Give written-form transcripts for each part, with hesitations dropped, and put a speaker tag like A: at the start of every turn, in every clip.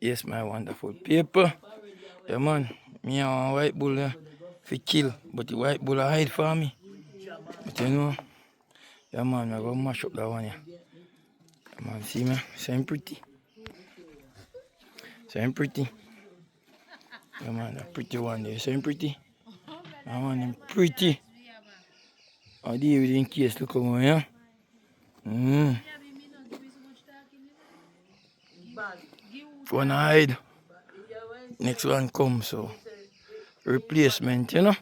A: Yes, my wonderful people. Yeah, man. Me and one white bull fi kill, but the white bull hide for me. But you know, yeah, man, I go mash up that one, yeah. Yeah, man, see me? Same pretty. Same pretty. Yeah, man, that pretty one there. Same pretty. Yeah, man, them pretty. I'll deal with it in case, look over, yeah? One hide. Next one comes, so replacement, you know?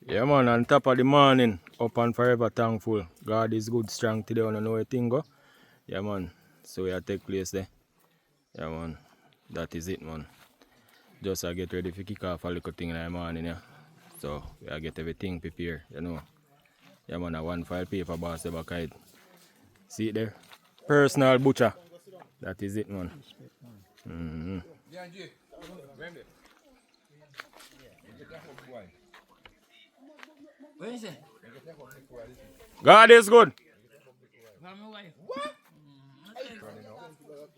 A: Yeah, man, on top of the morning, up and forever thankful. God is good, strong today, I don't know where thing go. Yeah, man, so we take place there. Yeah, man, that is it, man. Just I get ready to kick off a little thing in the morning, yeah. So I get everything prepared, you know. Yeah, man, a 1 file paper boss the back side. See it there? Personal butcher. That is it, man. What is it? God is good.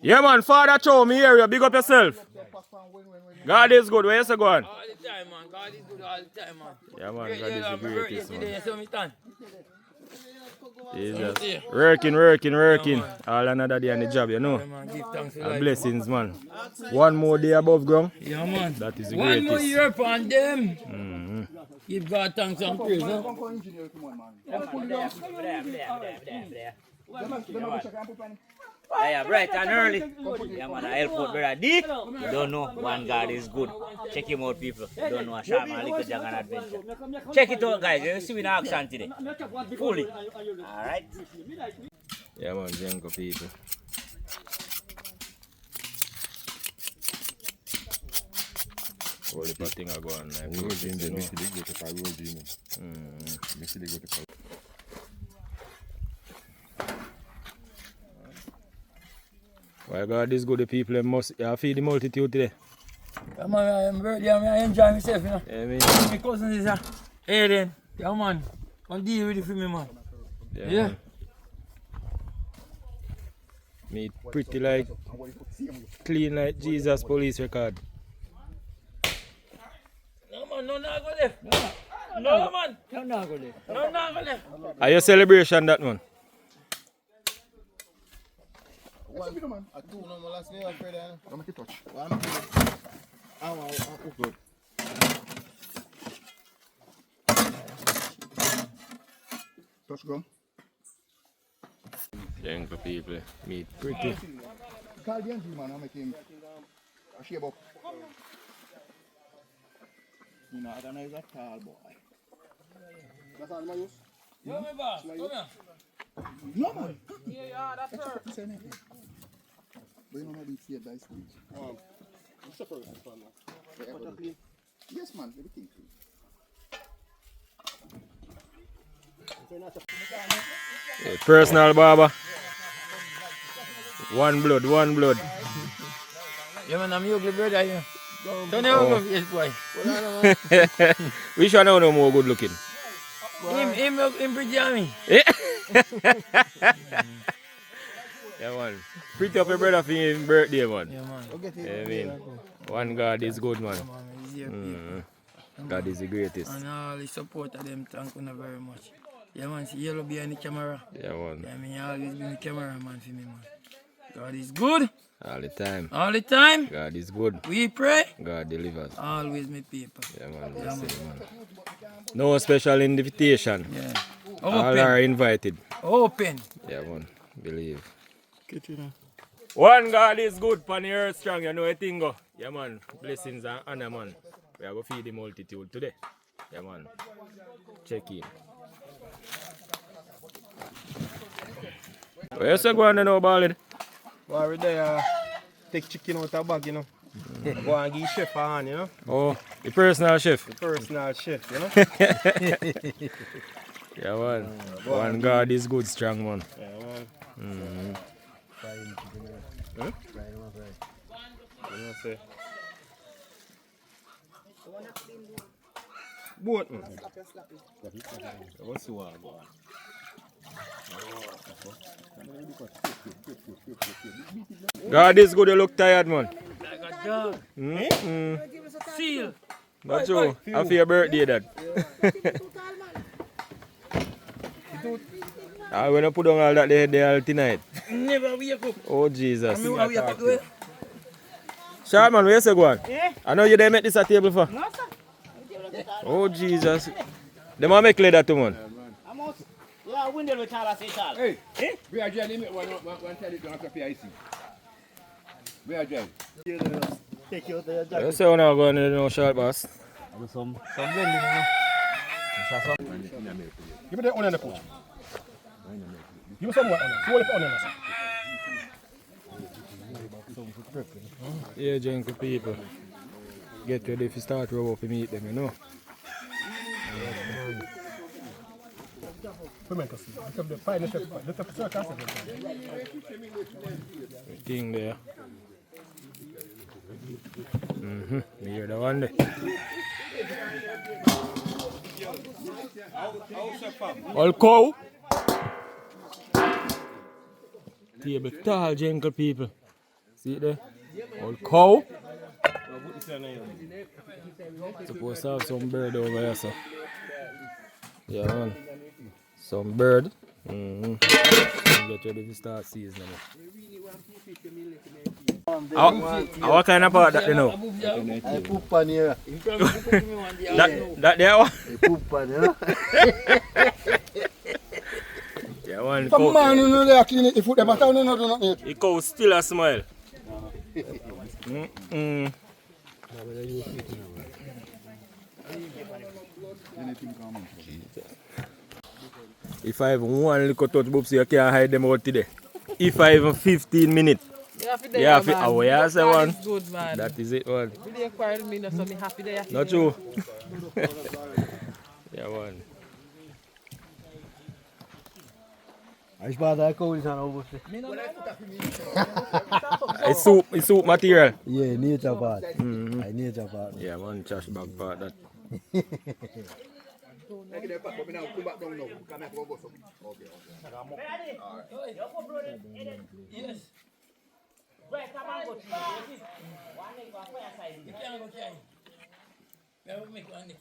A: Yeah, man, Father Chow, me area, big up yourself. God is good, where you say go on?
B: All the time, man. God is good all the time, man.
A: Yeah, man, God is the greatest, man.
B: Today, so me stand.
A: Jesus. Working. All another day on the job, you know.
B: Yeah, man. Give thanks for
A: And
B: life.
A: blessings, man. One more day above ground.
B: Yeah, man.
A: That is the
B: One more
A: greatest.
B: year upon them. Give God thanks and praise, huh?
C: Yeah, bright and early. Yeah, man, I help out brother D. You don't know, one God is good. Check him out, people. You don't know, a sharp man, little Jagan adventure. Check it out, guys. You see me in action today. Fully. Alright.
A: Yeah, man, Jenko people. All the thing I go on like Why God is good, the people they must feed the multitude today.
B: Yeah, man, I'm birthday, I enjoy myself, you know.
A: Yeah, man.
B: My cousin is a alien. Yeah, man. Come deal with it for me, man. Yeah.
A: Man. Me pretty like, clean like Jesus police record.
B: No, man, no go left. No, man. No go left.
A: Are your celebration that, man?
D: Touch go.
A: Young people, meet pretty.
D: Call the engine man, I'm making a shave up. You know, I don't know if that's tall boy. That's all my use?
B: Yo, my boss, come here.
D: No man.
B: Yeah, that's her.
D: But you know how they see it by squeeze. Yes man, everything clean.
A: Yeah, personal barber. One blood.
B: Yeah, man, I'm your ugly brother, you know. Don't ever go, yes, boy.
A: Which one no more good looking?
B: Him pretty on me.
A: Yeah, man. Pretty up your brother for his birthday, man.
B: Yeah, man.
A: Yeah, I mean, one God is good, man.
B: Man, he's here, people.
A: God is the greatest.
B: And all the support of them, thank you very much. Yeah, man, see yellow behind the camera.
A: Yeah, man.
B: Yeah, I mean, you always been the cameraman for me, man. God is good.
A: All the time.
B: All the time.
A: God is good.
B: We pray.
A: God delivers.
B: Always my people.
A: Yeah, man. That's it, man. No special invitation.
B: Yeah.
A: All are invited.
B: Open.
A: Yeah, man. Believe. One God is good, pan the earth strong, you know a thing go. Yeah, man. Blessings and honor, man. We are going to feed the multitude today. Yeah, man. Check in. Where you say go on now, Ballin?
E: Well, we there, take chicken out of bag, you know. Go and give chef a hand, you know?
A: Oh, the personal chef.
E: The personal chef, you know?
A: Yeah, man. One God is good, strong, man.
E: Yeah, man.
A: Mm-hmm.
E: Huh? You know, say. Boat, man. What's the one?
A: God is good, you look tired, man.
B: Like a dog.
A: Mm-hmm.
B: Seal.
A: Not true. Happy your birthday, Dad. I'm going to put on all that there tonight.
B: Never wake up.
A: Oh, Jesus.
B: I mean, wake up to it.
A: Sharman, where's the one?
C: Yeah.
A: I know you didn't make this a table for.
C: No, sir.
A: Oh, Jesus. They might make leather too, man.
C: I'm out. Yeah, window with Charles say Charles.
D: Hey,
C: Eh?
D: we are joining one tell you don't have to pay IC. We are joining.
C: Take you to the
A: You say when I'm going to no short, boss.
C: Some blending, you know.
E: Give me the onion, the push. Give me some more onion. You want to put onion, sir?
A: Yeah, gentle people. Get ready if you start rub up and meet them, you know.
E: Pimento seed. Look up the fine chef. Look up the circus.
A: Thing there. Mm-hmm. Me hear the one there. All cow. Table tall, gentle people. See it there? All cow. Supposed to have some bird over here, so. Yeah, man. Some bird. Mm-hmm. Get ready to start seasoning. What kind of part that you know?
F: I poop on here.
A: That there one?
F: I poop on here.
A: Yeah, one
F: Some
A: cow.
F: man who know they are cleaning the food, they must have no do nothing.
A: The cow still a smile. Mm-mm. If I have one little touch boobs, you can't hide them out today. If I have 15 minutes,
G: You happy
A: you
G: there,
A: have to,
G: man.
A: oh, yeah, say
G: God
A: one.
G: is good, man.
A: That is it, one.
G: You dey quarrel with me, no, so me happy there.
A: Not true. Yeah, one.
F: I suppose I call this one over.
A: It's soup material.
F: Yeah, nature part.
A: Mm-hmm.
F: I nature part.
A: Yeah, one trash bag part that.
B: Yes.
C: Right, come on, go to you. One leg on fire side.
B: You can't go carry. We have to make one next.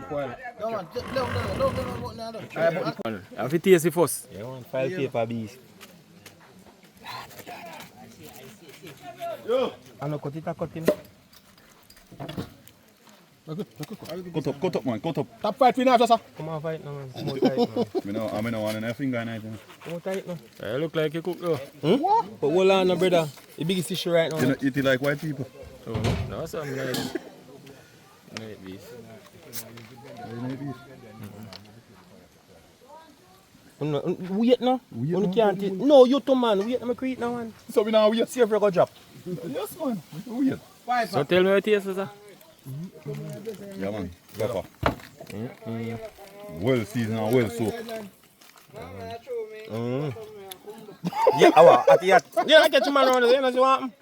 A: One. Have to taste it first.
E: Yeah, one file paper bees. I know cut it.
D: Cut up, man, cut up.
E: Top fight for now, sir. Come on, fight now, man. Come on, tight, man.
D: I don't want a finger in it.
E: Come on, tight now.
A: You look like you cook though.
E: But hold on, no, brother. The biggest issue right now.
D: You know, eat it like white people.
A: Oh, no, something like night beef.
E: Wait now. You can't eat. No, you too, man. Wait, I'm create now, man.
D: So we now wait.
E: See if you go drop.
D: Yes, man. Wait.
A: So tell me what it is, sir.
D: Yeah, man. Pepper. Well seasoned and well soaked.
E: Yeah, awa, at the yeah, I get you man around the end as you want.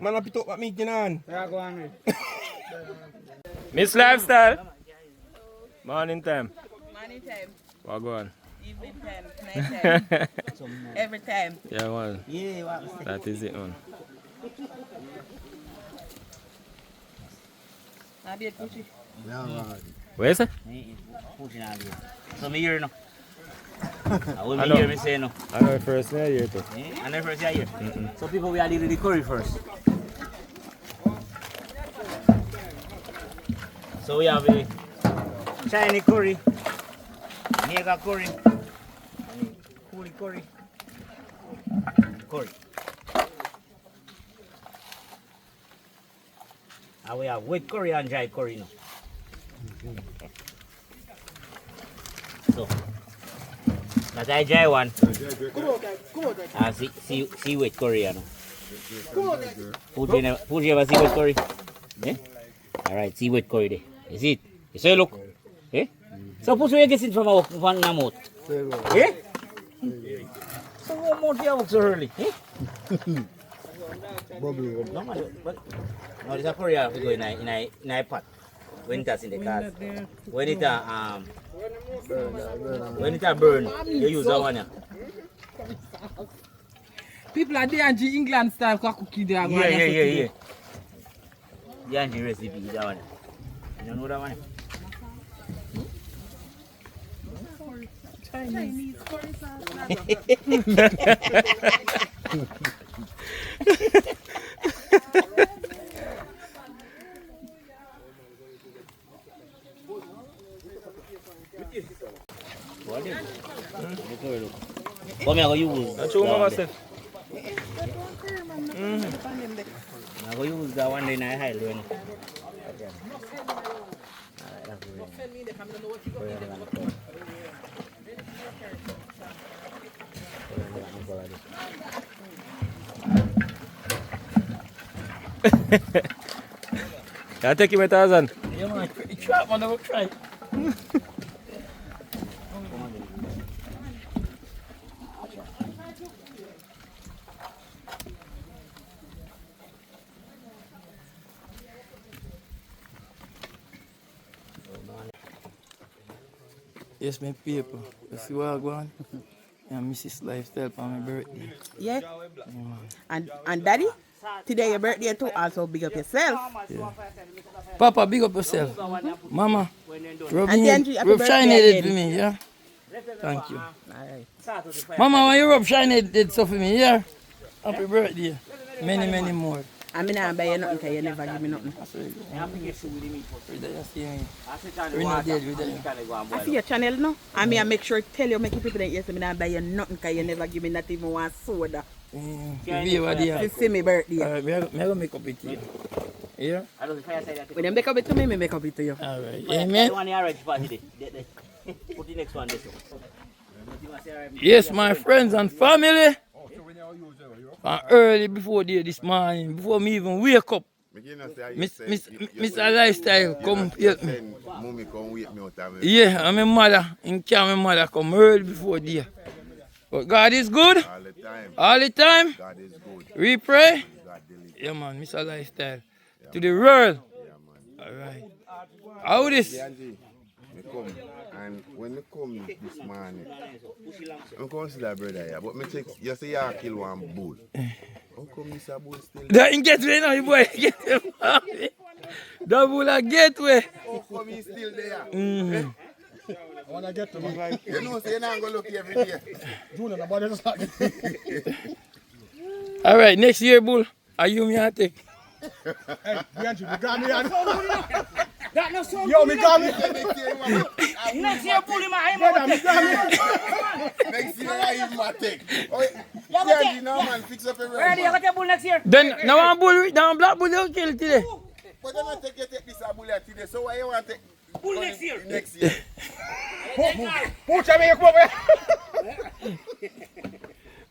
E: Man, I pick up what me in hand.
A: Miss Lifestyle. Morning time.
G: Morning time,
A: What go on?
G: evening time, night time, every time.
A: Yeah, man. That is it, man.
G: I be a pushy.
A: Where is it?
C: Pushing on you. So me hear no. I will
A: I
C: me
A: know.
C: hear me say no.
A: I know first now here too.
C: Eh? And then first you hear. So people we are dealing with the curry first. So we have a shiny curry, mega curry, coolie curry, curry. And we have wet curry and dry curry now. So, that's a dry one. And see wet curry, you know. Put you ever see wet curry? Eh? Alright, see wet curry there. You see it? You see it, look? Eh? So put you get it from our mouth. Eh? So what mouth you work so early? Eh? No, man, but no, this is curry have to go in a pot. When it's in the car. When it burn, you use that one.
G: People are there and England style cookie there.
C: Yeah. The Angie recipe is that one. You know that one?
G: Chinese.
C: Come here, go use.
A: That's what Mama said.
C: I go use that one in a high low.
A: Yeah, take him a thousand.
B: Yeah, man. Trap, man. I will try. Yes, my people. You see what I go on? Yeah, Mrs. Lifestyle for my birthday.
G: Yeah. And daddy, today your birthday too. Also big up yourself.
B: Yeah. Papa, big up yourself. Mama, rub
G: And Angie, happy
B: shine
G: birthday
B: head for
G: again.
B: me, yeah? Thank you.
G: Alright.
B: Mama, when you rub shine head stuff for me, yeah? Happy birthday. Many more.
G: I mean, I buy you nothing because you never give me nothing.
B: I
G: I see your channel now. I mean, I make sure tell you, make people that yes, I mean, I buy you nothing because you never give me not even one soda. You see me birthday.
B: Alright, me gonna make up with you. Yeah?
G: When you make up it to me, me make up it to you.
B: Alright, amen.
C: Put the next one this
B: Yes, my friends and family. Early before this morning, before me even wake up, Mr. Lifestyle come help me.
H: Mommy come wake me out of me.
B: Yeah, and my mother come early before day. But God is good.
H: All the time.
B: All the time.
H: God is good.
B: We pray.
H: God deliver.
B: Yeah, man, Mr. Lifestyle. To the world.
H: Yeah, man.
B: Alright. How this?
H: Angie, me come. And when me come this morning, I'm going to see that brother here. But me check, you say you kill one bull. How come this a bull still?
B: That in gateway now, you boy. Get him. That bull a gateway.
H: How come he's still there?
B: Mm-hmm.
F: I want to get to me.
H: You know, say you're not going to look every day.
F: Junior, the body just like
B: Alright, next year, bull. Are you me I take?
F: Hey, Bianchi, you got me on.
C: That no so
F: Yo, me got me.
C: next year pull him out.
H: Next year I even take. Oh, yeah, you know, man, fix up everything.
C: Ready, you got your bull next year.
B: Then, now one bull, now black bull, you kill today.
H: But then I take this bull today, so why you want to take
C: Bull next year.
H: next year?
F: Put your make up.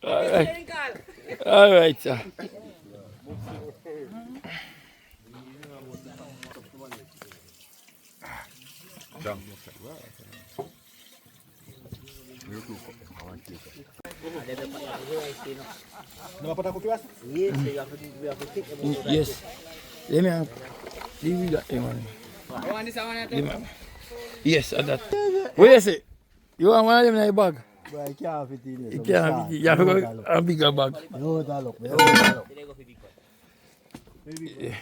B: Alright. Alright, sir. Yes. Let me leave you that thing on. Yes, and that. What is it? You want one of them in your bag?
F: But I can't fit in there.
B: You can't fit it. You have to go a bigger bag.
F: No, that look. No, that look.
B: Yeah.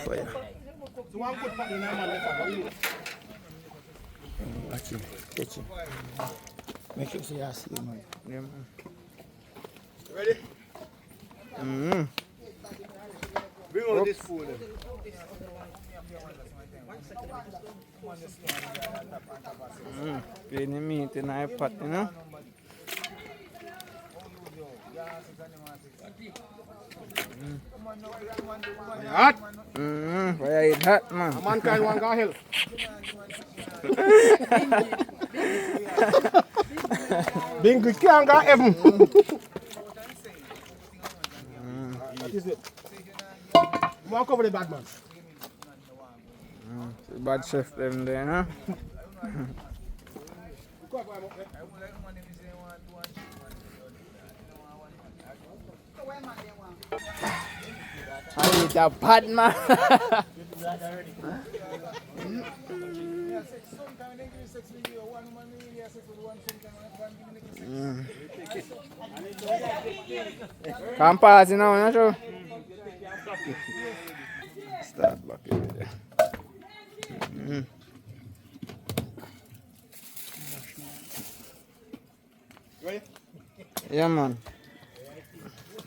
B: Fire. Watch him. Catch him. Make sure you see him, man. Yeah, man.
H: Ready? Bring on this food.
I: Clean the meat in a pot, you know?
F: Hot.
B: Fire it hot, man.
F: Mankind want go hell. Bingo can't go heaven. That is it. Walk over the bad man.
B: Bad chef them there, huh? I need a bad man. Come pass you now, not sure. Start back here. Yeah, man.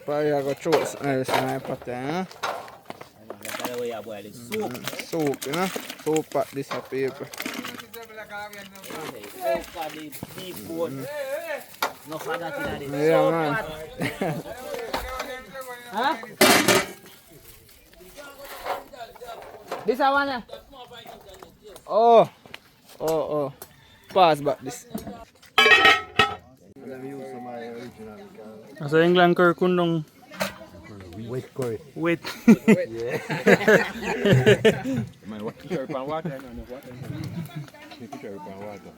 B: Probably I go throw something else in my pot there, huh?
C: That's the way I boil it. Soup.
B: Soup, you know? Soup at this paper.
C: Soup for the seafood. No further than that.
B: Yeah, man. Huh? This one? Oh. Oh. Pass back this.
I: Sa England curry kundong
F: Wet curry.
I: wait.
E: Man, what picture pan water? No, water. Picture pan water.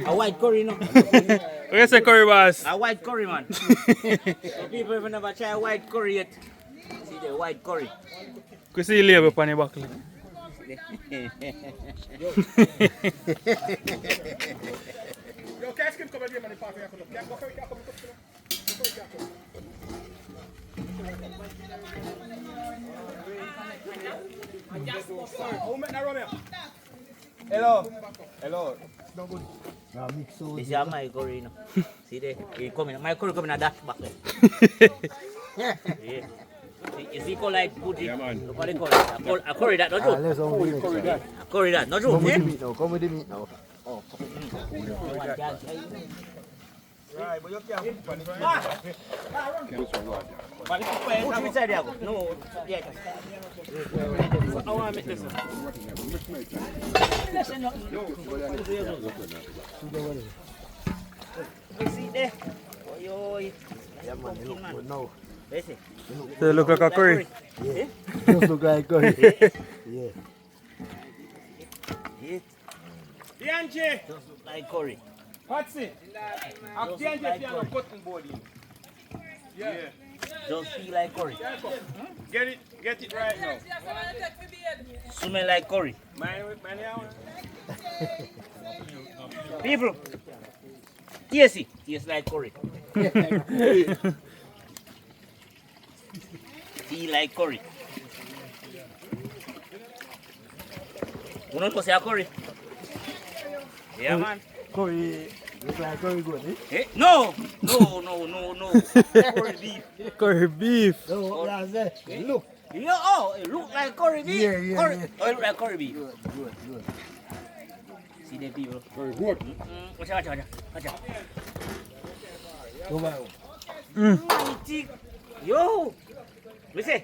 C: A white curry, no?
I: Okay, say curry boss.
C: A white curry, man. So people have never tried white curry yet. See the white curry.
I: Ku see label pan the buckle.
F: Yo, catch him come here, man. Can't go for it, can't come.
E: Hello.
F: No good.
C: This is my curry, no? See there? My curry coming at that back there. Yeah. You see, call like good.
E: Yeah, man.
C: Look what they call it. A curry that, not true.
F: Let's go with it.
C: A curry that, not true.
F: Come with
C: Eh?
F: the meat now. Come with the meat now.
E: Right, but you can't put pan
C: Put it inside there. No, yeah. I want to make this one. You see there? Oi.
F: Yeah, man. You look good now.
C: Listen.
I: They look like a curry.
C: Eh?
F: Just look like curry. Yeah.
E: Bianchi!
C: Just look like curry.
E: Patsy!
C: Just look like curry.
E: cotton board in. Yeah.
C: Just feel like curry.
E: Get it right now.
C: Smell like curry. People, taste it. Taste like curry. Feel like curry. You know what say curry? Yeah, man.
F: Curry. Look like curry good, eh?
C: Eh? No. Curry beef.
I: Curry beef.
F: No, what I say? Look.
C: It look like curry beef.
F: Yeah.
C: Curry. Oh, it look like curry beef.
F: Good.
C: See the people.
E: Very good.
C: Watch out.
F: Go back.
C: Yo. Listen.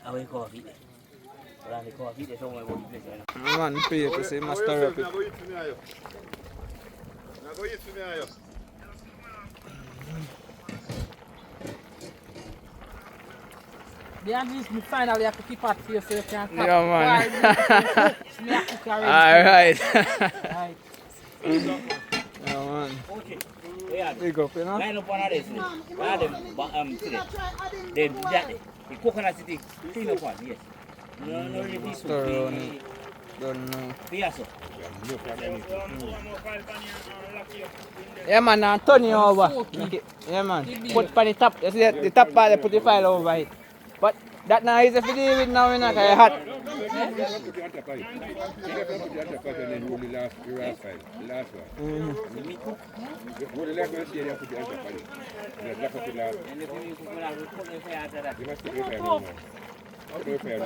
C: I will call it. I will call it. Somewhere about the place.
B: Man, paper, say must stir up it.
G: Behind me finally have to keep out for you so you can come.
B: Yeah, man.
G: Me have to carry
B: Alright.
G: Right.
B: Yeah, man.
C: Okay. Yeah.
B: Big up, you know?
C: Line up one of this. One of them, today. Then that, the coconut city, clean up one, yes. No, really,
B: Stir on it. Don't know.
C: Piasso.
B: Yeah, man, now turn it over. Make it, yeah, man. Put on the top. You see that? The top part, they put the file over it. But that now is if you deal with now, you know, because it's hot.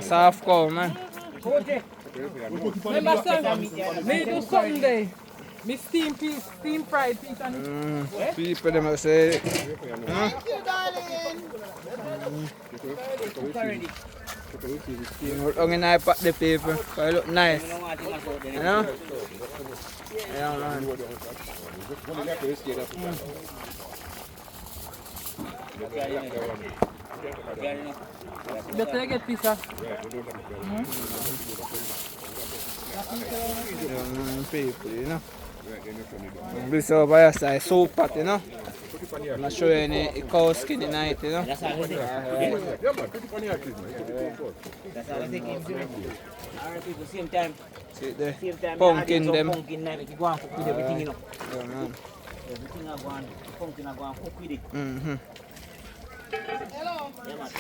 B: Soft cow, man.
G: Remember, son, me do something there. Me steam peas, steam fried peas and
B: People them will say, I'm gonna put the paper, so it look nice. You know? Yeah, man.
G: better get pizza.
B: Yeah, man, people, you know. This over here is soap pot, you know. I'm not showing any cow skin in it, you know.
C: That's all I think. That's all I think. Alright, people, same time.
B: See there.
C: Same time.
B: Pumpkin them.
C: Pumpkin night. You go and cook with everything, you know.
B: Yeah, man.
C: Everything I go and pumpkin I go and cook with it.
B: Mm-hmm.
C: Yeah, man.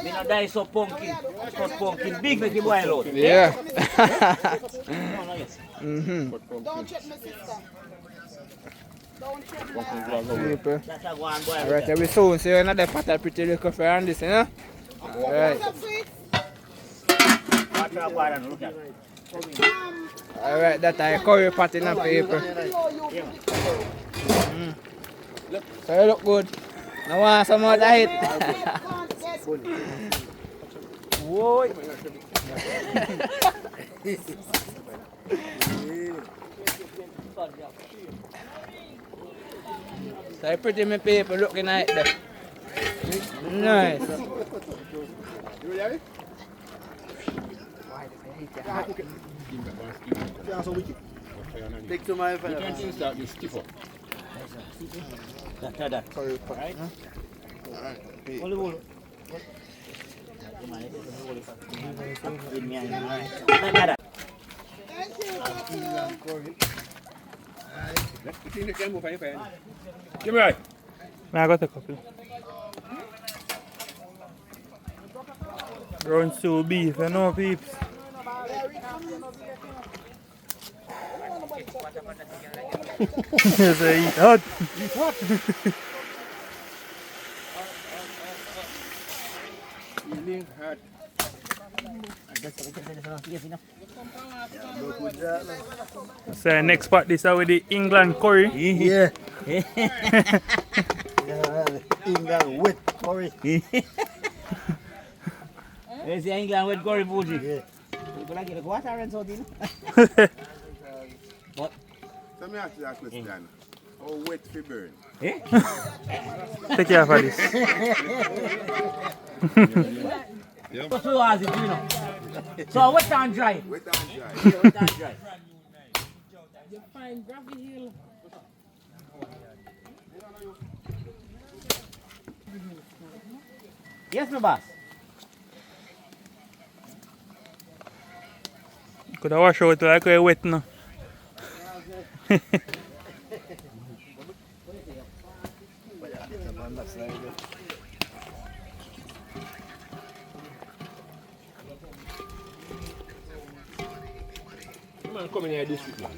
C: Me not die so pumpkin. Cut pumpkin big make you boil out.
B: Yeah.
C: No, no, yes.
B: Mm-hmm.
G: Don't check my sister.
B: People.
C: That's a go and boil.
B: Alright, we soon see another pot of pretty little for on this, you know? Alright.
C: Watch out, boy, and look at it.
B: Alright, that's a curry pot in the paper. So you look good. Now want some more of it? Whoa. So pretty my paper looking at it there. Nice.
D: Take to my fellow.
C: That.
D: Curry pot.
C: Right?
D: Alright.
C: Hold it.
E: Give me right.
I: I got a couple. Round stew beef, you know, peeps. Yes, I eat hot.
D: Feeling hot.
I: So next part this is with the England curry.
D: Yeah. England wet curry.
C: There's the England with curry bougie. Yeah. People like it. What are you doing? What?
H: Let me ask you that question. How wet fi burn?
C: Eh?
I: Take care of this.
C: So 2 hours, you know. So wet and dry.
H: Wet and dry.
C: Yeah, wet and dry.
G: You find Gravy Hill.
C: Yes, my boss.
I: Could I wash out like I wet now?
E: Man, come in here this week, man.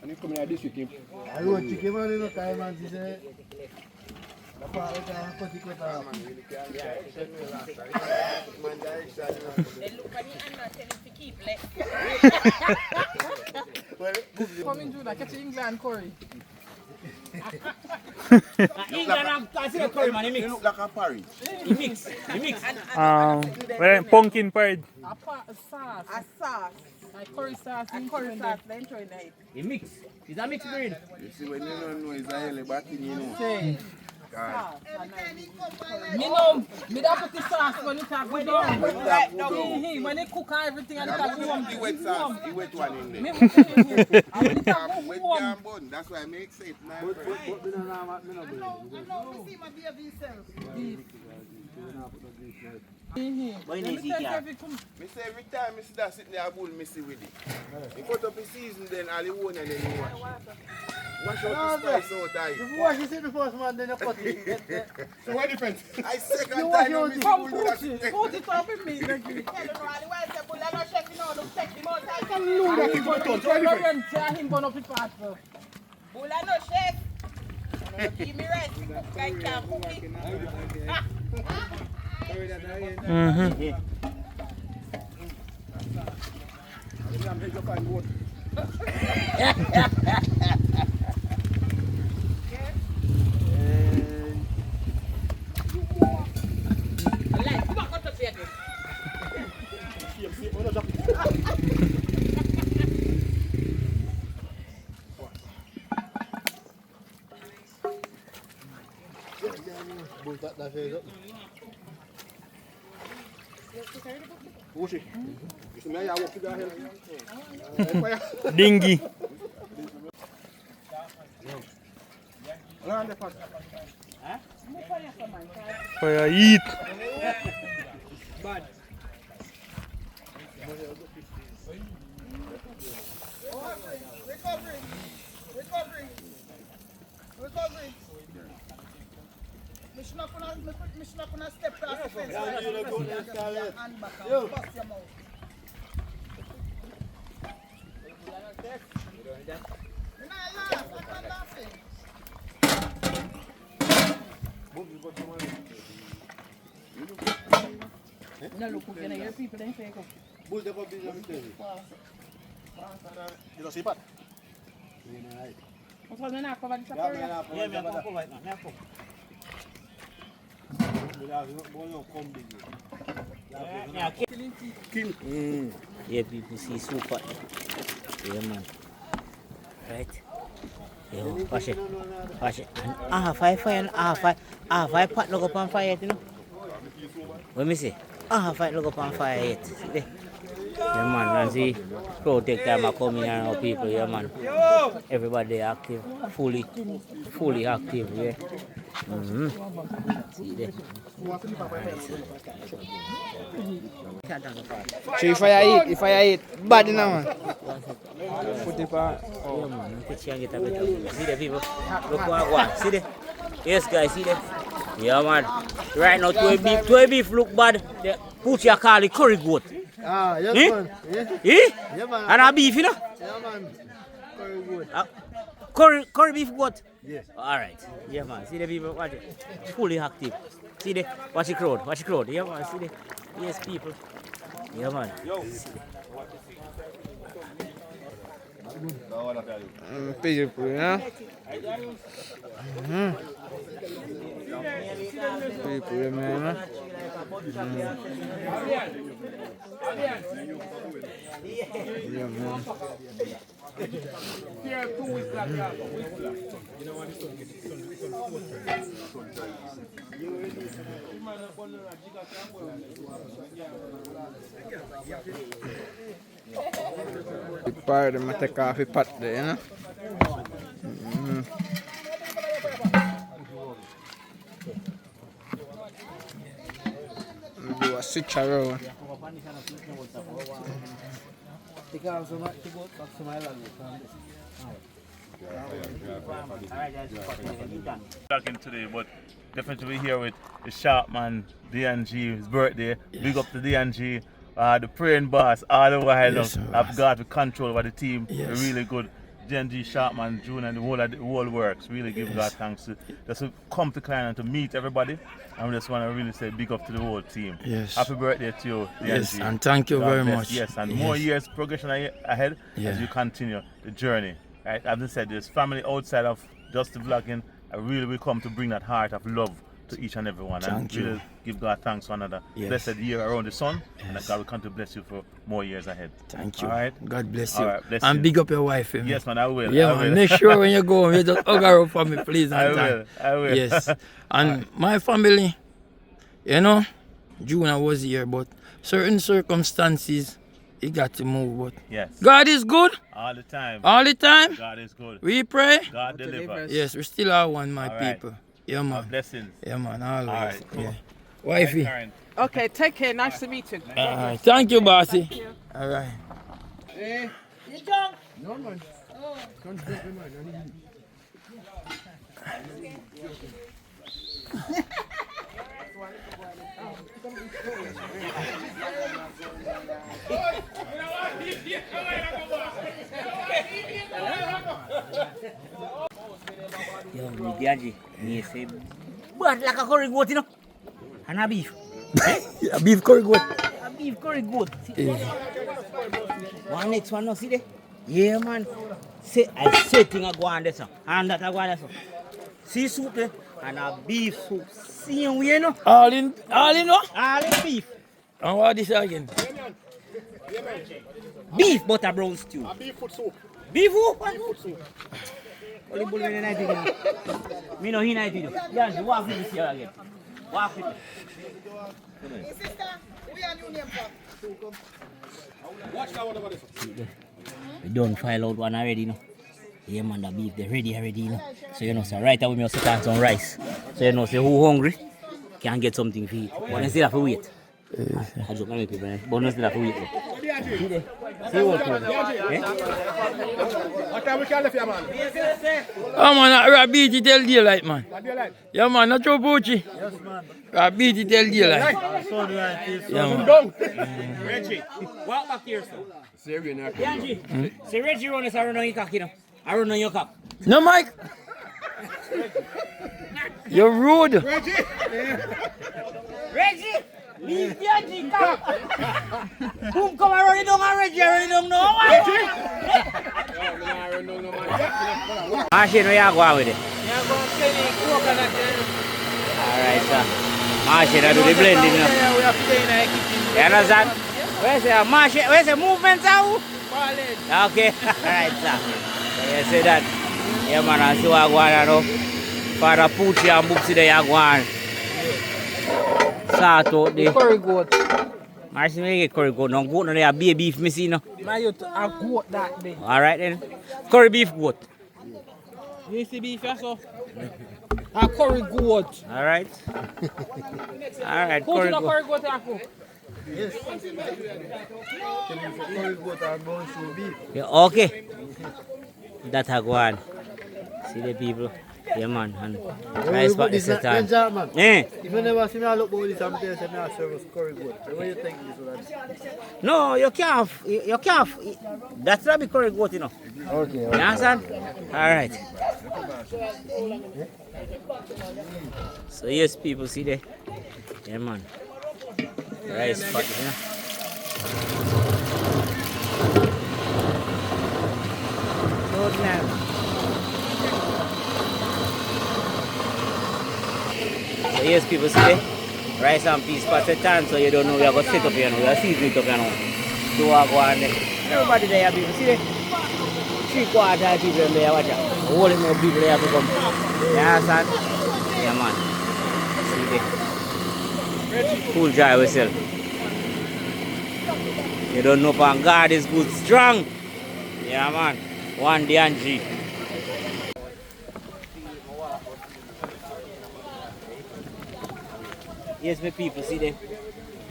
E: And you come in here this week,
D: I wrote chicken man in the time and she said, the part of the particular time.
G: Coming through that, catch England curry.
C: England have consider curry, man. He
H: You
C: mix.
H: look like a porridge.
C: He mix. He mix.
I: Pumpkin pride.
G: A sauce.
J: A sauce.
G: Like curry sauce.
J: A curry sauce, then throw in it.
C: He mix. It's a mixed breed.
H: You see, when you don't know it's a hell back in, you know.
G: Say.
H: God.
G: Me know, me da put the sauce when it have good down. When they cook and everything and it have warm.
H: The wet sauce, the wet one in there.
G: Me put it in here. And when it have
H: Wet
G: warm.
H: damn bun, that's why I make it.
C: But you
G: Let
C: need
G: me
C: to
G: tell
C: see
G: you
C: here.
G: if it come.
H: Me say every time I see that sitting there, I bull me see with it. You cut up the season, then all you want and then you wash. Wash out the spice out of it.
D: If you wash it the first man, then you cut it.
F: So what difference?
H: I second
D: You
H: time
D: wash
H: I miss
G: Come
H: bull
G: put
H: that
G: it. Put it up in me.
J: Tell you no, all the while say, "Bull, I'm not checking out, don't check him out." I tell
G: Look
J: you,
G: at him burn up. Lauren, tell him burn up his part.
J: "Bull, I'm not chef." Give me rest. Cook like can't cook it.
I: Dingy. Fire eat.
J: Recovery. Missioner gonna step past the fence. And back and bust your mouth. You're not laugh, I'm not laughing.
G: No, look, you're gonna hear people then say, go.
F: You don't see Pat?
G: What's going on? Cover this up area?
C: Yeah, me a come right now. Me a come. Yeah, people see super. Yeah, man. Right. Yeah, watch it. Watch it. And half five pot look up on fire, you know. What me say? Half five look up on fire yet. See there? Yeah, man. And see, protect them are coming and our people. Yeah, man. Everybody active, fully active. Yeah. See there.
B: So if I eat, bad now, man. Put it on.
C: Oh man, see the people. Look what I want. See there? Yes, guys, see there? Yeah, man. Right now, toy beef look bad. Put your call it curry goat.
D: Ah, yes,
C: Eh?
D: man. Yeah.
C: Eh?
D: Yeah, man.
C: And a beef, you know?
D: Yeah, man. Very good.
C: Curry beef goat?
D: Yes.
C: Alright. Yeah, man. See the people, watch it. Fully active. See the, watch the crowd. Watch the crowd. Yeah, man. See the, yes, people. Yeah, man.
B: People, yeah. People, man. Yeah, man. The part of them take off the pot there, you know. Do a switch around.
I: Back in today, but definitely we're here with the sharp man, DNG, his birthday. Big up to DNG, the praying boss, all the while. I've got the control over the team. They're really good. DNG, Sharpman, June, and the whole works. Really give God thanks to just to come to Klein and to meet everybody. And we just want to really say big up to the whole team.
A: Yes.
I: Happy birthday to you, DNG.
A: Yes, and thank you
I: God
A: very
I: bless.
A: much.
I: Yes, and more years progression ahead as
A: Yeah.
I: you continue the journey. Right? As I said, there's family outside of just the vlogging. I really will come to bring that heart of love to each and every one.
A: Thank
I: and really
A: you.
I: give God thanks for another blessed year around the sun. And that God will come to bless you for more years ahead.
A: Thank you.
I: All right?
A: God bless
I: All
A: you.
I: right, bless
A: and
I: you.
A: big up your wife.
I: Yes, man, I will.
A: Yeah,
I: I
A: man.
I: will.
A: Make sure when you go, you just hug her up for me, please.
I: I will. I will.
A: Yes. And my family, you know, June was here, but certain circumstances, he got to move. But
I: yes.
A: God is good.
I: All the time.
A: All the time.
I: God is good.
A: We pray.
I: God delivers.
A: Yes, we still are one, my
I: All right.
A: people. Yeah, man.
I: Blessings.
A: Yeah, man. Always.
I: All right, cool.
A: Yeah. Wifey.
G: Okay, take care. Nice to meet you.
A: All right. Thank you, bossy.
G: Thank you.
A: All right.
J: You drunk?
D: No, man. Can't drink me, man.
C: Yo, me DNG, me say, but like a curry goat, you know, and a beef.
A: A beef curry goat.
C: A beef beef curry goat. One next one, no, see there? Yeah, man. Say, I say thing I go on there, sir. And that I go on there, sir. See soup there? And a beef soup. See you know?
B: All in what?
C: All in beef.
B: And what this again?
C: Beef butter brown stew.
F: A beef foot soup.
C: Beef who? What soup? Only bull in the night. Me no he night. Yeah, walk with this here again. Walk with me.
J: Hey, sister, we are new name for.
F: Watch that one over there.
C: We done file out one already, you know. Yeah, man, the beef, they ready already, you know. So, you know, so right away, we must start some rice. So, you know, say who hungry can get something to eat. But you still have to wait. I joke, I make people, but you still have to wait. See what
F: What time we can left here, man?
B: Oh man, I beat it till daylight, man.
F: What do you like?
B: Yeah, man, not your Pucci.
F: Yes, man.
B: I beat it till daylight. Yeah, man.
C: Reggie, walk back here, sir. Reggie, say Reggie run this, I run on your cock, you know. I run on your cock.
B: No, Mike. You're rude.
F: Reggie!
C: Reggie! Leave the Reggie, come! Whom come and run it down and Reggie run it down now? Machine, where you going with it? Alright, sir. Machine, I do the blending now. You understand? Where's the machine? Where's the movement now? Okay, alright, sir. So you say that. Yeah, man, I see what I go on now. Father Pucci and Boopsy there, you go on. Start out the
B: Curry goat.
C: I see me get curry goat. No goat, no they have baby beef, me see no.
B: Man, you a goat that big.
C: Alright then. Curry beef goat.
B: You see beef, so? A curry goat.
C: Alright. Alright,
B: Who
C: curry
B: should a
C: goat.
B: curry goat a cook?
C: Yeah, okay. That I go on. See the people. Yeah, man. And nice spot this time.
D: Man.
C: Eh?
D: If you never see me look about this, I'm telling you, I serve us curry goat. What do you think this will
C: No, you can't. You can't. That's not be curry goat, you know.
D: Okay.
C: You understand? Alright. So yes, people see there. Yeah, man. Rice spot, you know. Good man. So yes, people see there. Rice and peas spot at time, so you don't know we are going to set up here now. We are seasoning it up here now. So we are going there. Everybody there, people see there. 3/4 people there, watch out. All the more people there to come. You understand? Yeah, man. See there. Cool drive yourself. You don't know, pan God is good, strong. Yeah, man. One day and G. Yes, my people, see there.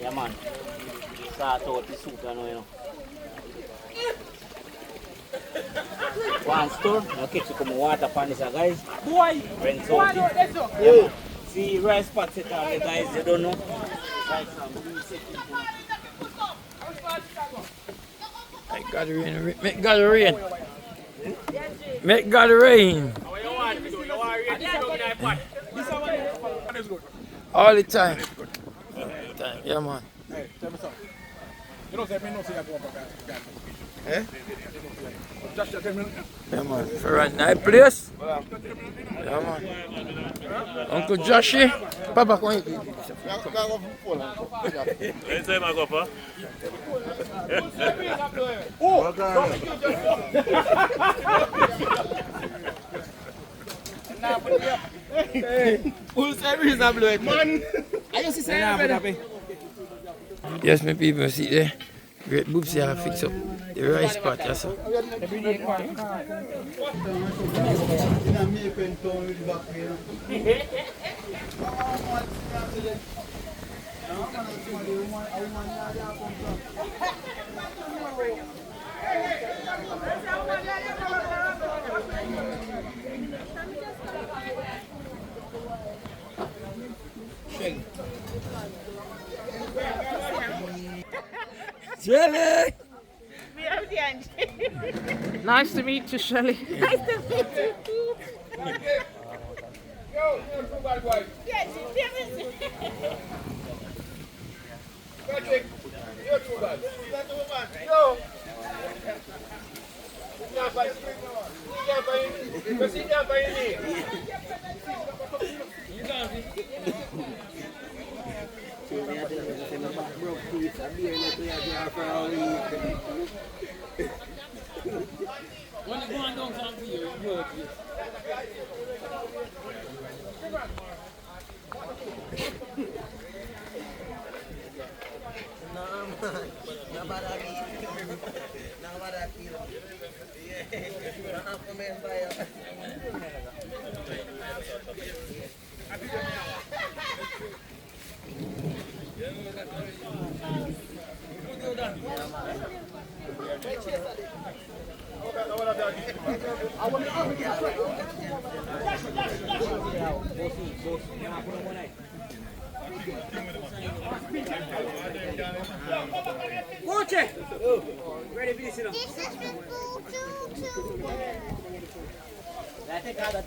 C: Yeah, man. Start out the soup, you know. One store, now catch you come water pan this, guys. Boy! Rinse out it. Yeah, man. See, rice pots it on the guys, you don't know. Right now,
B: Make God rain. Make God rain. Make God rain. All the time. Yeah, man.
F: Hey, tell me something. You know, say me no say I go for guys.
D: Eh?
F: Just tell me.
B: Yeah, man. For a nice place. Yeah, man. Uncle Joshy. Papa, come here.
I: Let's say my go for.
B: Full service, man.
J: Are you see
B: Yes, my people, see there. Great boobs here fix up the rice pot, yes, sir. Shelly! Nice to meet you, Shelly.
J: Nice to meet you too. Patrick, yo,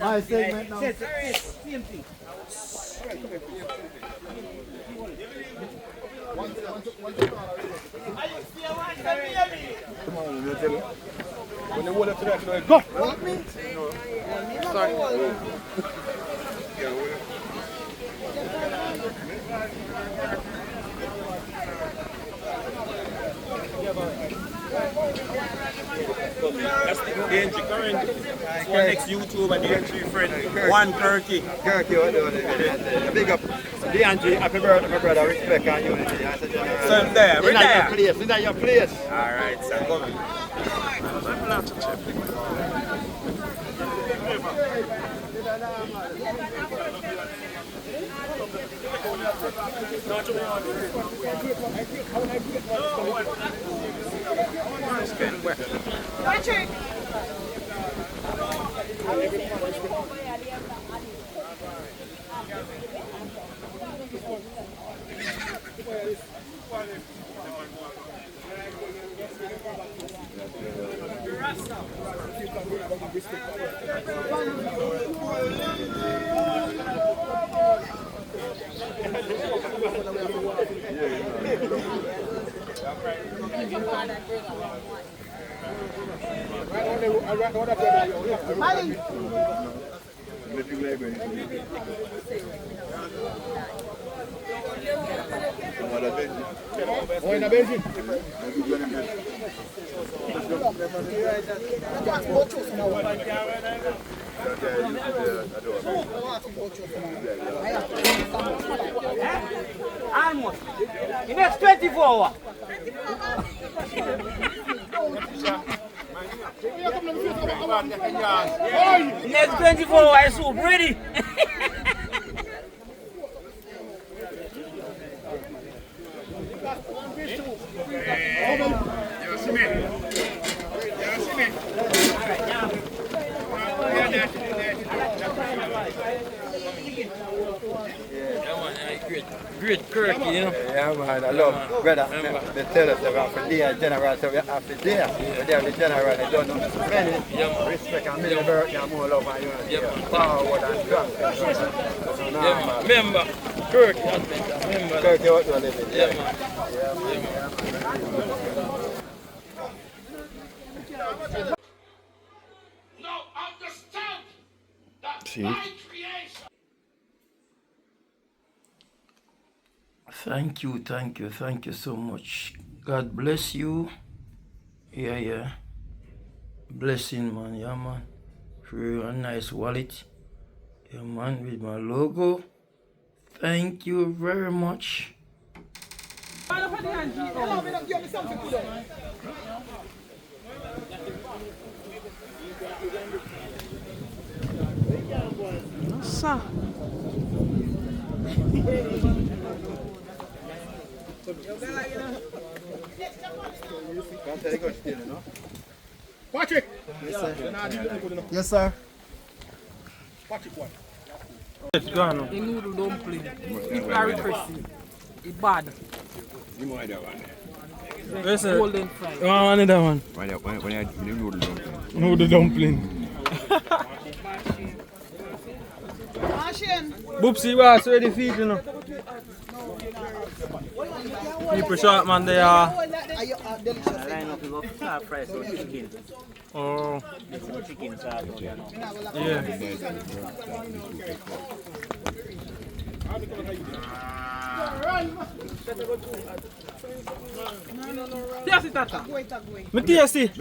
D: My segment now.
E: When they hold up to that, you know, go!
F: That's the DNG current. It's one next YouTuber, DNG friend. One Kirky.
K: Kirky, what do you big up DNG, happy birthday, my brother, respect and unity.
F: So there, we're there.
K: Is that your place?
F: Alright, so come on.
J: Patrick!
C: Almost. The next 24 hours. The next 24 hours, so ready.
K: Great Kirky, you know. Yeah, man, I love brother. They tell us about the day general, so we have to there. But they have the general, they don't know many respect and many birthday and more love and unity. Forward and strong.
C: Remember, Kirky, remember.
K: Kirky, what we're living.
C: Yeah, man.
L: Now understand that
K: See?
L: my creation.
M: Thank you so much. God bless you. Yeah. Blessing, man. Yeah, man. For a nice wallet. Yeah, man, with my logo. Thank you very much.
G: Sir.
F: Patrick!
D: Yes, sir.
F: Patrick, what?
M: Let's go on.
G: The noodle dumpling. It's very crispy. It's bad.
E: You might have one.
M: Where's the
G: golden fry?
M: One another one.
E: When you noodle dumpling.
M: Noodle dumpling.
J: Ashen!
M: Boopsie was ready feet, you know.
A: People short man they are.
J: Delicious.
C: Line up, you go half price or chicken.
A: Oh.
C: This is chicken sauce, you know.
A: Yeah.
B: Taste it, Tata.
A: Me taste it.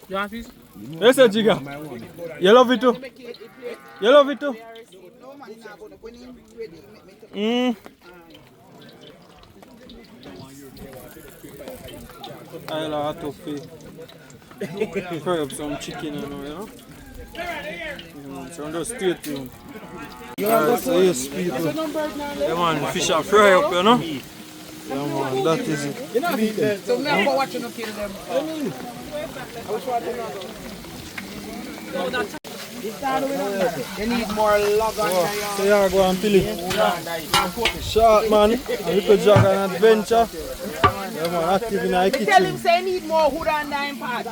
B: You want fish?
A: Yes, sir, Jigga. You love it too? You love it too? I like to fry up some chicken and all, you know? So I'm just stay tuned. Alright, so yes, people. Yeah, man, fish are fry up, you know? Yeah, man, that is it.
B: You know, so now for watching them kill them. You need more log on there.
A: So yeah, go and pill it. Short man, a little jog and adventure. Yeah, man, active in the kitchen.
B: Tell him say need more hood on dime part.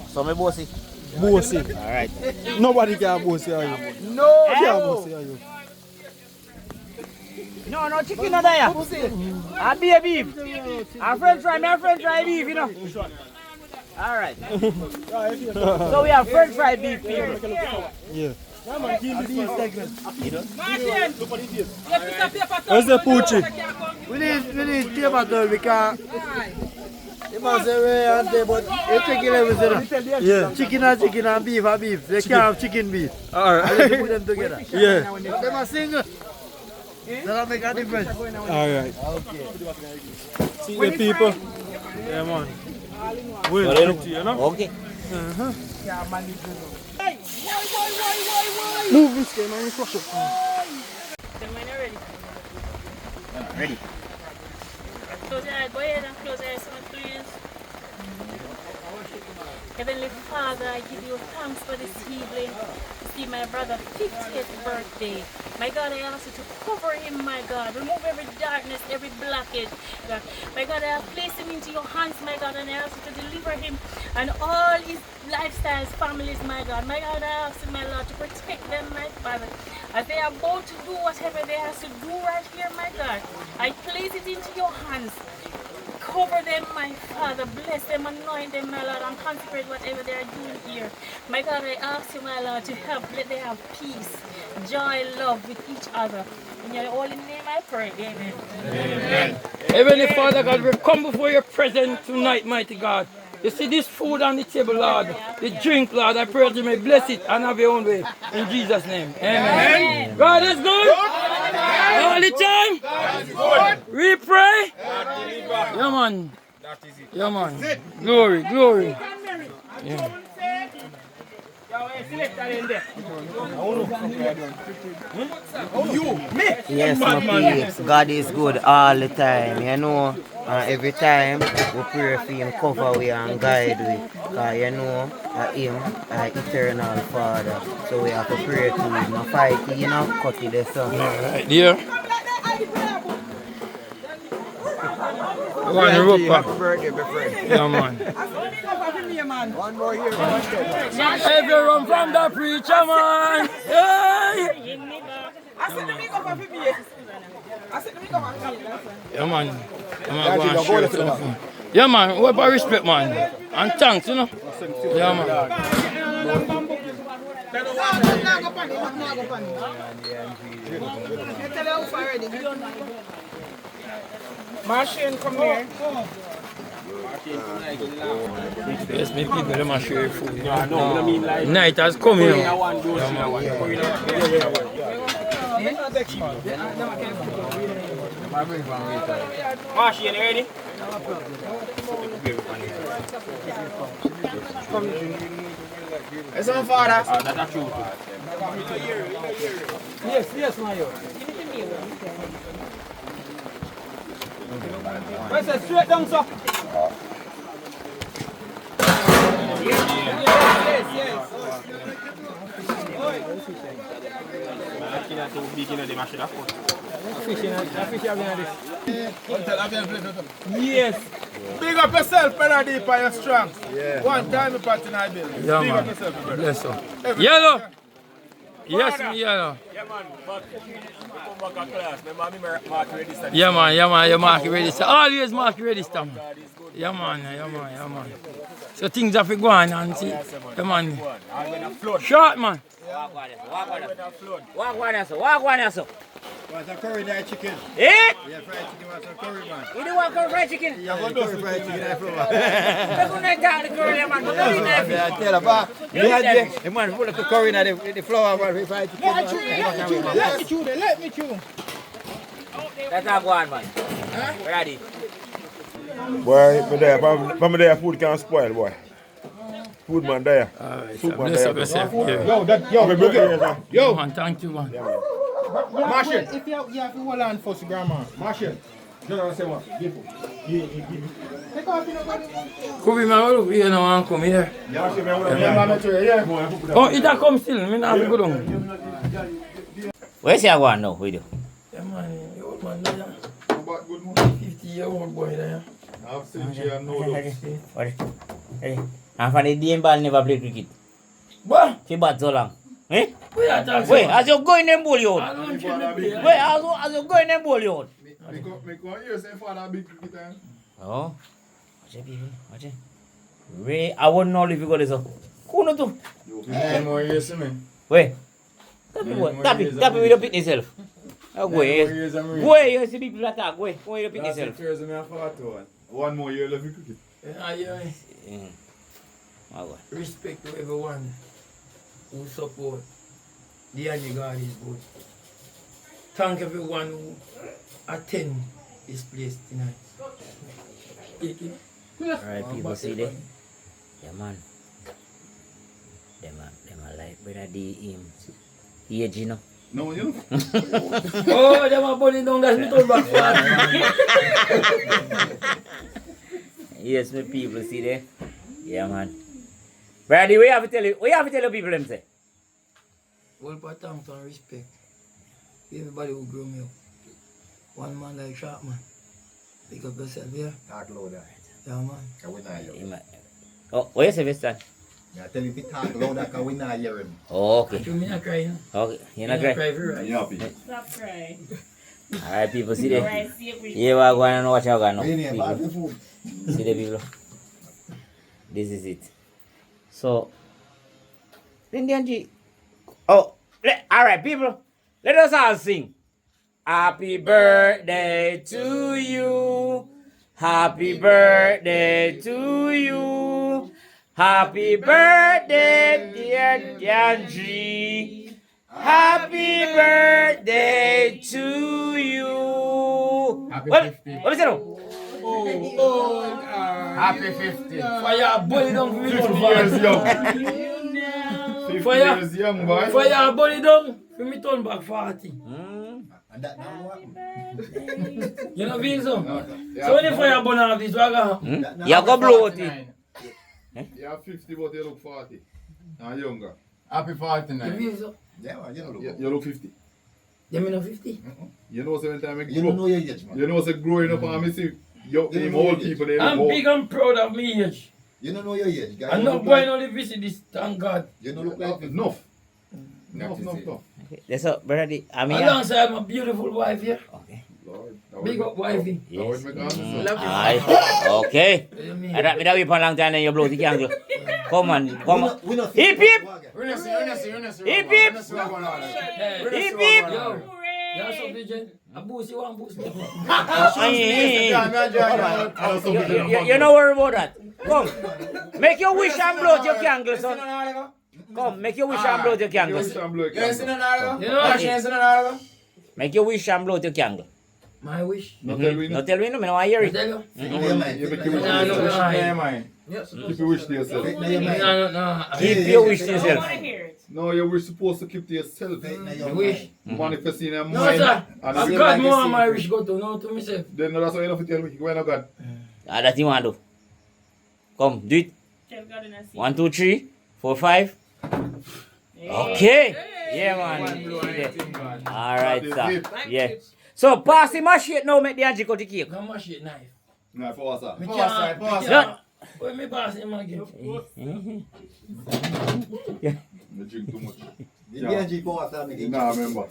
C: So me bossy.
A: Bossy.
C: Alright.
A: Nobody can bossy are you.
B: No.
A: Can't bossy are you.
B: No chicken on there. I be a beef. Our French fry beef, you know. Alright. So we have French fry beef here.
A: Yeah.
B: Martin,
A: where's the poochie?
D: We need paper towel because they must say we and they, but it's chicken everything.
A: Yeah.
D: Chicken and beef are beef. They can't have chicken beef.
A: Alright.
D: They put them together.
A: Yeah.
D: They must sing. That'll make a difference.
A: Alright.
D: Okay.
A: See the people? Yeah, man. Well, you know?
C: Okay.
A: Move this game and crush it.
C: Ready.
N: Close your eyes, go ahead and close your eyes, please. Heavenly Father, I give you thanks for this evening. To see my brother's 50th birthday. My God, I ask you to cover him, my God. Remove every darkness, every blockage. God. My God, I have placed him into your hands, my God, and I ask you to deliver him and all his lifestyles, families, my God. My God, I ask you, my Lord, to protect them, my Father. As they are about to do whatever they have to do right here, my God, I place it into your hands. Cover them, my Father. Bless them, anoint them, my Lord, and consecrate whatever they are doing here. My God, I ask you, my Lord, to help. Let them have peace, joy, love with each other. In your holy name I pray. Amen.
M: Amen. Heavenly Father God, we come before your presence tonight, mighty God. You see this food on the table, Lord, the drink, Lord, I pray that you may bless it and have your own way. In Jesus' name. Amen. God is good. All the time. We pray. Yeah, man. Yeah, man. Glory, glory. Yeah.
O: Yes, my peeps, God is good all the time, you know. Every time we pray for him, cover we and guide we. Because you know, him, eternal Father. So we have to pray to him. No fight, you know, cut it the sun.
M: Right there. One rope.
O: Happy birthday, my friend.
M: Yeah, man.
O: One more here.
M: Everyone from the preacher, man. Hey. Yeah, man. Yeah, man. What about respect, man? And thanks, you know. Yeah, man.
B: Machine, come here.
M: Yes, me people, let me share food. Night has come here.
B: Machine, ready? It's on father. That's true. Yes, Mayo. Where's that straight down, sir? Yes. Yes. Big up yourself, brother deep and you're strong. Yeah. One time you part in our building.
M: Yeah,
B: big
M: man.
B: Up yourself, brother.
M: Bless you. Yellow. Yes, me, yeah.
A: Yeah, man, but come back to class. Remember me mark register.
M: Yeah, man, you mark it register. Always mark it register, man. Yeah, man. So things have to go on and see. Yeah, man. Short, man.
C: Walk one, yes.
K: Want some curry fried chicken?
C: Eh?
K: Yeah, fried chicken, want some curry, man.
C: You don't want curry fried chicken?
K: Yeah, want curry fried chicken, I from.
C: Look at that curry, man. Look at that.
K: I tell you, man. The man full of the curry in the flour, man, fried chicken.
B: Let me chew.
C: Let's have one, man. Ready?
E: Boy, me there, from there food can't spoil, boy. Food man there. Soup man there.
M: Yo, man, thank you, man.
F: Marshall, if you have to hold on first, grandma. Marshall, just say what? Give it. Take off, you know,
M: Kobe, man, look, you don't want to come here. Oh, it a come still. Me not go down.
C: Where's your one now? With you?
M: Yeah, man, the old man there. 50-year-old boy there.
C: I've seen you and know What? And for the game ball never play cricket.
M: What?
C: He bat so long. Eh?
M: Wait,
C: as you go in them bowl you out. Wait, as you go in them bowl you out.
F: Me go hear say father big cricket.
C: Oh. Watch it, people. Watch it. Ray, I wouldn't know if you got this up. Who know to?
K: More years, man.
C: Wait. Tap it with your pit yourself. Go away, you see people attack. Go away, you pit yourself.
F: One more year left in cricket.
M: Respect to everyone who support the Andy God is good. Thank everyone who attend this place tonight.
C: Alright, people, see there? Yeah, man. Them are like brother D him. Age, you know?
F: No, you know?
M: Oh, them are burning down that little back fast.
C: Yes, my people, see there? Yeah, man. Brady, we have to tell you people them say.
M: Well, but thanks and respect. Everybody who grew me up. One man like Sharpman. Pick up yourself here.
K: Talk louder.
M: Yeah, man.
K: Can we not hear him?
C: Oh, what you say, Mr.?
K: I tell you to talk louder because we not hear him.
C: Oh, okay.
M: You not crying.
C: Okay, you're not crying?
K: You happy?
N: Stop crying.
C: Alright, people, see there?
N: Alright, see you.
C: Yeah, we're going to watch our gun now.
K: People.
C: See the people? This is it. So, oh, alright, people, let us all sing. Happy birthday to you. Happy birthday to you. Happy birthday, dear Dianji. Happy birthday to you.
B: Happy
C: What
B: 50.
C: is it?
B: Happy 50.
M: Fire, boy, down for me.
F: 50 years young. 50
M: Fire.
F: years young, boy.
M: Fire, boy, down for me turn back 40.
K: And that now what?
M: You know, feel so? So when the fire burn off this, what going to
C: You go blow it.
F: You are 50, but you look 40. And younger.
B: Happy 49.
M: You feel so?
K: Yeah, man, you know look.
F: You look 50.
M: You mean 50?
F: You know, every time I
K: You don't know your age, man.
F: You know, say growing up and I see
K: You
F: them
K: know
F: old
K: your
F: people, they
M: I'm
F: look
M: big and proud of me age.
K: You don't know your age, guys.
M: I'm not going only visit this, thank God.
K: You don't look like
F: enough.
K: Enough.
C: That's all, brother. I mean,
M: Alongside my beautiful wife here.
C: Okay.
M: Big up wifey.
C: Yes.
M: Love you.
C: Aye. Okay. I don't know if long time and you blow the candle. Come on. Hip hip. Hip hip. Hip hip.
M: Yo, you're so vision. A boost, you want boost me.
C: You know worry about that. Come. Make your wish and blow your candle, son. Come, make your wish and blow your candle. Make your wish and blow your candle.
M: My wish.
F: No tell me.
C: No tell me, no, I don't want to hear it.
M: Tell you.
F: You make your wish. Keep your wish to yourself.
M: No.
C: Keep your wish to yourself.
F: No, you were supposed to keep to yourself.
M: You wish.
F: Manifest in your mind.
M: No, sir. I've got more on my wish go to, no to myself.
F: Then that's why you have to tell me, when I got.
C: That's you want to do. Come, do it. 1, 2, 3, 4, 5. Okay. Yeah, man. Alright, sir. Yeah. So, pass the mash it now, make the Angie cut the cake.
M: Come mash it knife.
F: Knife for us, sir.
C: No.
M: When me pass him again.
C: Yeah.
F: You drink too much.
K: The DNG go after me.
F: Nah, remember.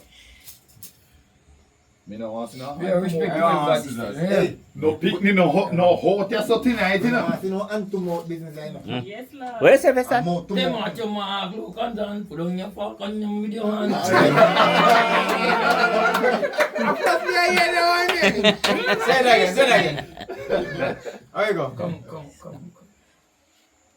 F: Me no want to know.
M: Yeah, respect everybody.
F: Hey, no picnic, no hot or something tonight, you know.
K: You know, and to more business, I know.
N: Yes, Lord.
C: Where's the best?
M: Them at your mark, look and down, put on your fork on your with your hand.
K: Say that again. There you go.
M: Come.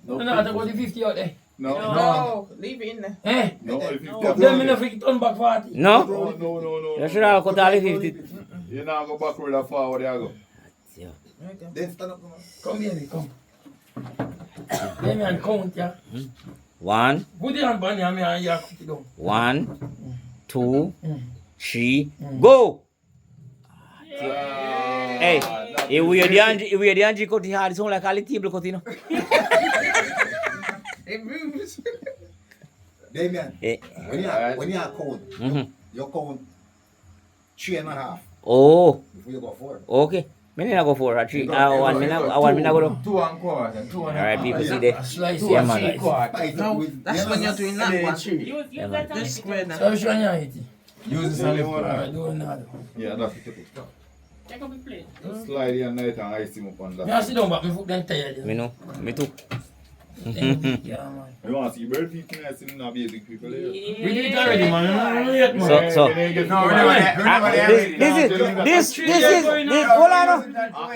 M: No, I go the 50 out there.
B: No, leave it in there.
M: Eh?
F: No, if you
M: Them in the freak turn back 40.
C: No?
F: No.
C: You should have cut all the 50.
F: You now go backward or forward, you go.
K: Then stand up.
M: Come baby, come. Let me and count ya.
C: 1,
M: Put it on bunny and me and ya put it down.
C: 1, 2, 3, go! Hey, if we are the Angie cut it hard, it's only like all the table cut, you know.
B: It moves.
K: Damien,
C: Eh.
K: when you are count, you count 3.5
C: Oh,
K: before you go 4.
C: okay. Me not go 4 or 3. One me not go do.
K: 2 and quarter. 2 and
C: Alright, people see there.
M: Slice
C: Yeah, man.
B: No, that's when you're doing that one.
C: Yeah, man.
B: This square now.
M: So which one you eat?
F: Use this only one.
M: Alright, do another.
F: Yeah, that's it.
N: Take up the plate.
F: Slide your night and ice him up on
M: Me I
F: that.
M: sit down but me foot them tired.
C: Me know. Me too.
M: Yeah, man.
F: You want to see bird feet tonight, see not be big people here.
M: We did it already, man. We yet, man.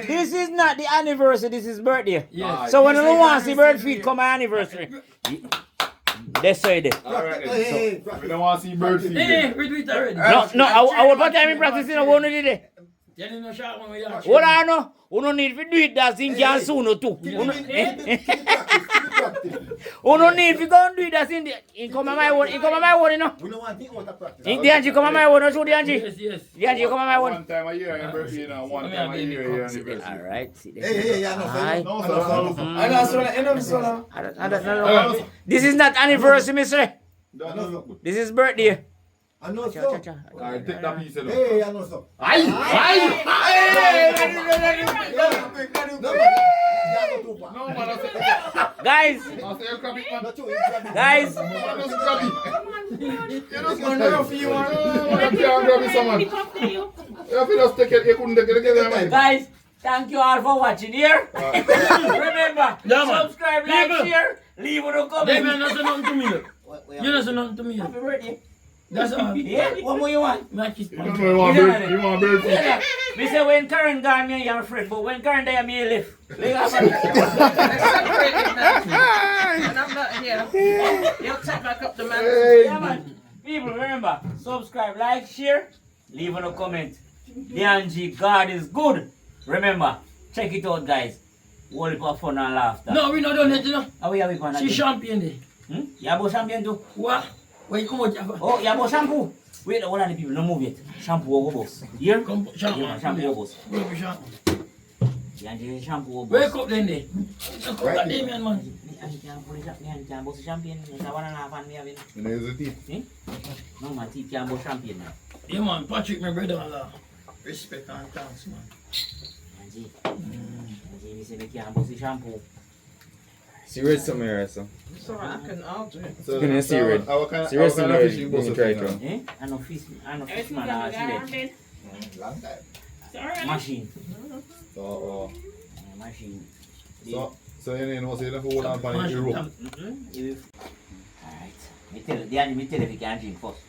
C: This is not the anniversary, this is birthday.
M: Yes.
C: So when you want to see bird feed come on anniversary. That's why they.
F: Alright, so we don't want to see bird feet.
M: Hey, we do it already.
C: No, I will put time in practice in a one day.
M: You didn't know shot when we are.
C: What I know? You don't need to do it that thing can soon too. You don't need to go and do it that thing. In come on my one, you know.
K: We don't want to think out of practice.
C: In the Angie come on my one, show the Angie.
M: Yes.
C: The Angie come on my one.
F: One time a year anniversary and one time a year anniversary.
C: Alright, see
K: Hey, yeah,
C: no. This is not anniversary, mister. This is birthday.
K: I know so.
F: Alright, take that piece of
K: Hey, I know so.
C: Guys, guys, guys, thank you all for watching here. Remember, subscribe, like, share, leave a comment.
M: They don't say nothing to me. You don't say nothing to me.
C: Happy birthday.
M: That's all.
C: Yeah, what more you want?
M: Match it.
F: You want bird feet?
C: Me say when Karen gone, me and friend, but when Karen there, me live.
B: Let's celebrate it now. And I'm not here. You'll take back up the man.
C: Yeah, man. People, remember, subscribe, like, share, leave a comment. The Angie, God is good. Remember, check it out, guys. Whole heap of fun and laughter.
M: No, we not done it, you know.
C: How we are we going
M: She champion there.
C: You have champion too?
M: What? Where you come out here?
C: Oh, you have shampoo? Wait, all of the people, don't move yet. Shampoo over boss. Here?
M: Come, shampoo.
C: Yeah, shampoo over boss.
M: Where we shampoo?
C: The Angie shampoo over
M: Wake
C: boss.
M: up then there. Look at Damien, man.
C: Angie can't put it up, me can't boss champion. It's a 1.5 and me have it.
F: You know, use the teeth.
C: No, my teeth can't boss champion now.
M: Yeah, man. Patrick, my brother-in-law. Respect and thanks, man.
C: Angie. Angie, me say me can't boss the shampoo.
P: Serious something here, so.
B: So I can alter it.
F: So,
P: Can you see it? Serious something here, you can try it out.
C: Eh? I know fish man, I see
K: Long time.
C: that. Machine.
F: So,
C: Machine.
F: so you know, so you don't hold on to the rope.
C: Alright. Me tell if you can drink first.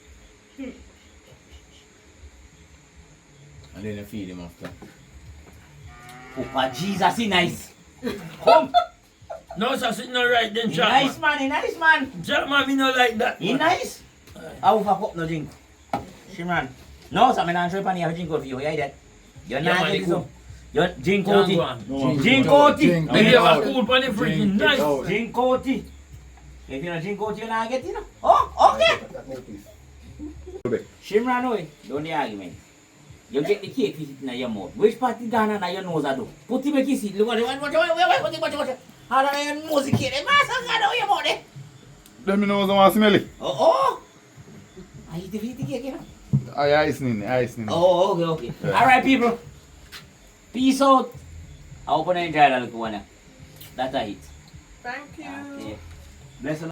P: And then you feed him after.
C: Oh, Jesus, he nice. Come.
M: No, sir, sitting all right then,
C: He
M: Jack.
C: nice man, he nice man.
M: Jack, man, me not like that.
C: He nice. I will fuck up no drink. Shimran. No, sir, I'm not sure if I have a drink for you. You hear that? You're
M: Yeah,
C: not
M: man,
C: getting
M: cool.
C: some. You're drink
M: Yeah,
C: coaty.
M: go on.
C: Drink coaty.
M: Maybe you have a cool pan freaking nice.
C: Drink coaty. If you don't drink coaty, you're not getting, you know. Oh, okay. Shimran, no, don't the argument. You get the cake in your mouth. Which part is down on your nose? I do. Put him a kiss it. Look at it. What? How do I nose the cake? Your mouth.
F: Let me know if I want to smell it.
C: Oh. I eat the cake, you know.
F: Ice in.
C: Oh, okay.
F: Yeah.
C: Alright, people. Peace out. I hope you enjoyed that little one. That's it.
B: Thank you.
C: Okay. Bless you.